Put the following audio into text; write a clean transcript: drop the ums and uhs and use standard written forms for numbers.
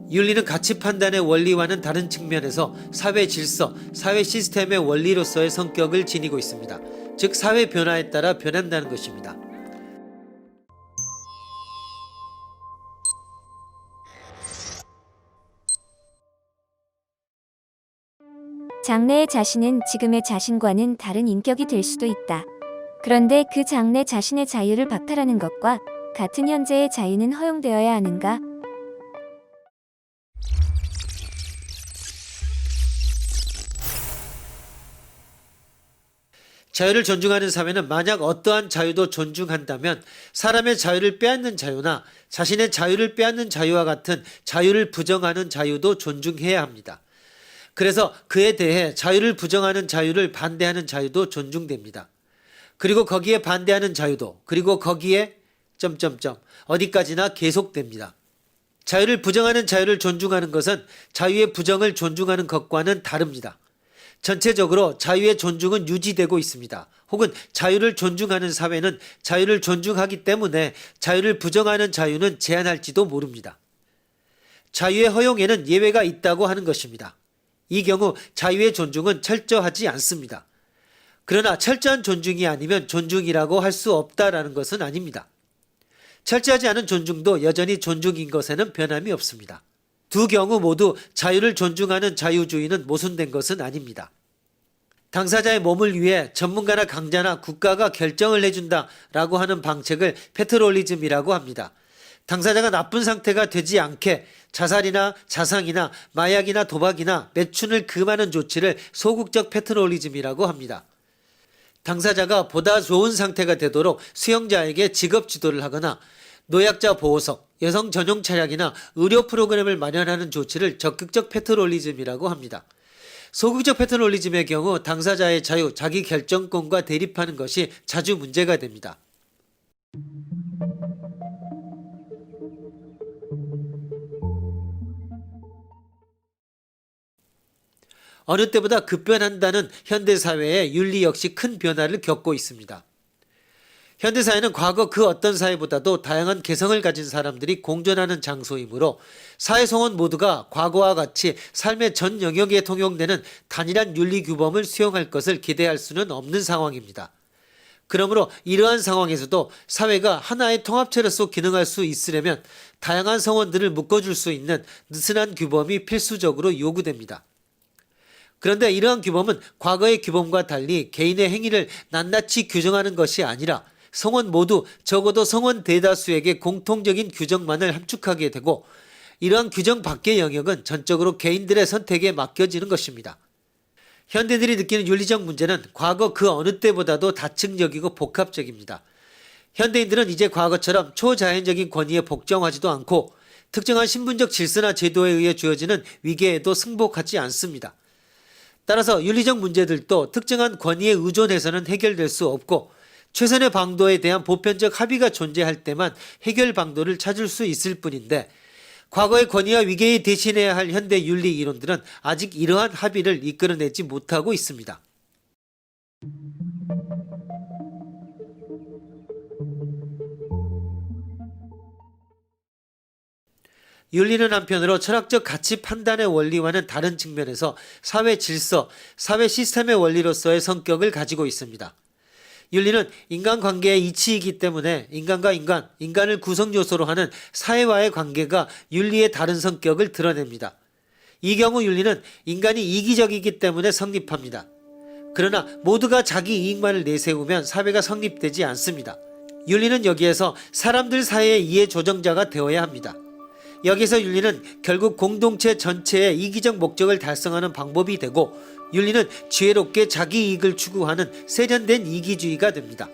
윤리는 가치 판단의 원리와는 다른 측면에서 사회 질서, 사회 시스템의 원리로서의 성격을 지니고 있습니다. 즉 사회 변화에 따라 변한다는 것입니다. 장래의 자신은 지금의 자신과는 다른 인격이 될 수도 있다. 그런데 그 장래 자신의 자유를 박탈하는 것과 같은 현재의 자유는 허용되어야 하는가? 자유를 존중하는 사회는 만약 어떠한 자유도 존중한다면 사람의 자유를 빼앗는 자유나 자신의 자유를 빼앗는 자유와 같은 자유를 부정하는 자유도 존중해야 합니다. 그래서 그에 대해 자유를 부정하는 자유를 반대하는 자유도 존중됩니다. 그리고 거기에 반대하는 자유도, 그리고 거기에 어디까지나 계속됩니다. 자유를 부정하는 자유를 존중하는 것은 자유의 부정을 존중하는 것과는 다릅니다. 전체적으로 자유의 존중은 유지되고 있습니다. 혹은 자유를 존중하는 사회는 자유를 존중하기 때문에 자유를 부정하는 자유는 제한할지도 모릅니다. 자유의 허용에는 예외가 있다고 하는 것입니다. 이 경우 자유의 존중은 철저하지 않습니다. 그러나 철저한 존중이 아니면 존중이라고 할 수 없다라는 것은 아닙니다. 철저하지 않은 존중도 여전히 존중인 것에는 변함이 없습니다. 두 경우 모두 자유를 존중하는 자유주의는 모순된 것은 아닙니다. 당사자의 몸을 위해 전문가나 강자나 국가가 결정을 해준다라고 하는 방책을 패트롤리즘이라고 합니다. 당사자가 나쁜 상태가 되지 않게 자살이나 자상이나 마약이나 도박이나 매춘을 금하는 조치를 소극적 패트롤리즘이라고 합니다. 당사자가 보다 좋은 상태가 되도록 수용자에게 직업 지도를 하거나 노약자 보호석, 여성 전용 차량이나 의료 프로그램을 마련하는 조치를 적극적 패트롤리즘이라고 합니다. 소극적 패트롤리즘의 경우 당사자의 자유, 자기 결정권과 대립하는 것이 자주 문제가 됩니다. 어느 때보다 급변한다는 현대사회의 윤리 역시 큰 변화를 겪고 있습니다. 현대사회는 과거 그 어떤 사회보다도 다양한 개성을 가진 사람들이 공존하는 장소이므로 사회성원 모두가 과거와 같이 삶의 전 영역에 통용되는 단일한 윤리 규범을 수용할 것을 기대할 수는 없는 상황입니다. 그러므로 이러한 상황에서도 사회가 하나의 통합체로서 기능할 수 있으려면 다양한 성원들을 묶어줄 수 있는 느슨한 규범이 필수적으로 요구됩니다. 그런데 이러한 규범은 과거의 규범과 달리 개인의 행위를 낱낱이 규정하는 것이 아니라 성원 모두 적어도 성원 대다수에게 공통적인 규정만을 함축하게 되고 이러한 규정 밖의 영역은 전적으로 개인들의 선택에 맡겨지는 것입니다. 현대인들이 느끼는 윤리적 문제는 과거 그 어느 때보다도 다층적이고 복합적입니다. 현대인들은 이제 과거처럼 초자연적인 권위에 복종하지도 않고 특정한 신분적 질서나 제도에 의해 주어지는 위계에도 승복하지 않습니다. 따라서 윤리적 문제들도 특정한 권위에 의존해서는 해결될 수 없고 최선의 방도에 대한 보편적 합의가 존재할 때만 해결 방도를 찾을 수 있을 뿐인데 과거의 권위와 위계에 대신해야 할 현대 윤리 이론들은 아직 이러한 합의를 이끌어내지 못하고 있습니다. 윤리는 한편으로 철학적 가치 판단의 원리와는 다른 측면에서 사회 질서, 사회 시스템의 원리로서의 성격을 가지고 있습니다. 윤리는 인간관계의 이치이기 때문에 인간과 인간을 구성요소로 하는 사회와의 관계가 윤리의 다른 성격을 드러냅니다. 이 경우 윤리는 인간이 이기적이기 때문에 성립합니다. 그러나 모두가 자기 이익만을 내세우면 사회가 성립되지 않습니다. 윤리는 여기에서 사람들 사이의 이해 조정자가 되어야 합니다. 여기서 윤리는 결국 공동체 전체의 이기적 목적을 달성하는 방법이 되고 윤리는 지혜롭게 자기 이익을 추구하는 세련된 이기주의가 됩니다.